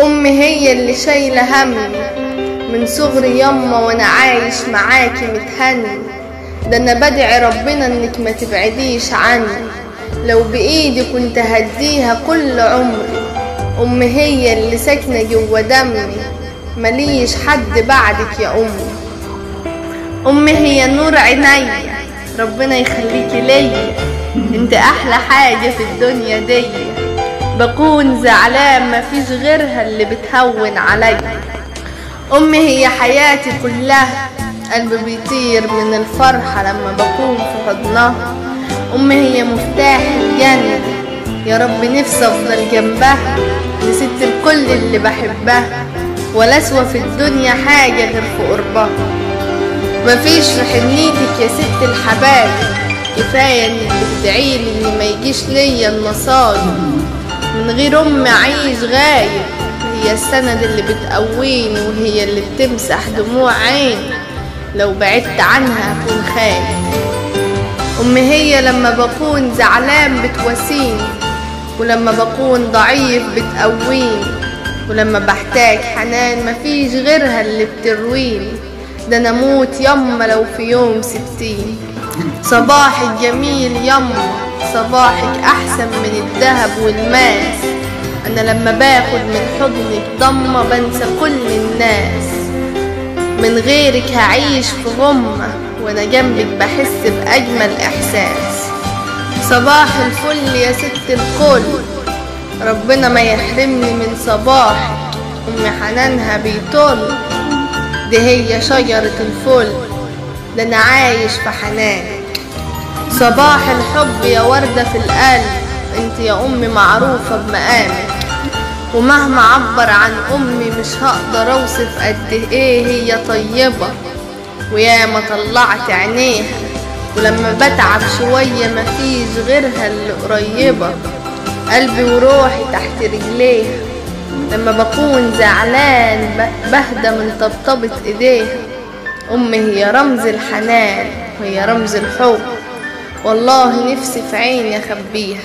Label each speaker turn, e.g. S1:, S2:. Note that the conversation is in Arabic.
S1: أمي هي اللي شايلة همي من صغري يما وأنا عايش معاكي متهني. ده أنا بدعي ربنا إنك ما تبعديش عني، لو بإيدي كنت هديها كل عمري. أمي هي اللي ساكنة جوا دمي، مليش حد بعدك يا أمي. أمي هي نور عينيا، ربنا يخليكي ليا، انت أحلى حاجة في الدنيا دي. بكون زعلان مفيش غيرها اللي بتهون عليا. أمي هي حياتي كلها، قلبي بيطير من الفرحة لما بكون في حضنها. أمي هي مفتاح الجنة، يا رب نفسي أفضل جنبها. نسيت الكل اللي بحبها، ولا أسوى في الدنيا حاجة غير في قربها. مفيش في حنيتك يا ست الحبايب، كفاية انك بتدعيلي ان ما يجيش ليا النصايب. من غير أمي عايش غايب، هي السند اللي بتقويني وهي اللي بتمسح دموع عيني، لو بعدت عنها هكون خايف. أمي هي لما بكون زعلان بتواسيني، ولما بكون ضعيف بتقويني، ولما بحتاج حنان مفيش غيرها اللي بترويني. ده انا اموت يما لو في يوم سبتيني. صباحك جميل يما، صباحك احسن من الذهب والماس. انا لما باخد من حضنك ضمة بنسى كل الناس. من غيرك هعيش في غمة، وانا جنبك بحس باجمل احساس. صباح الفل يا ست الكل، ربنا ما يحرمني من صباحك. أمي حنانها بيطل، دي هي شجرة الفل، ده أنا عايش في حنانك. صباح الحب يا وردة في القلب، انت يا أمي معروفة بمقامك. ومهما عبر عن أمي مش هقدر أوصف قد إيه هي طيبة، وياما طلعت عينيها، ولما بتعب شوية مفيش غيرها اللي قريبة. قلبي وروحي تحت رجليها، لما بكون زعلان بهدى من طبطبة ايديها. أمي هي رمز الحنان وهي رمز الحب، والله نفسي في عيني اخبيها.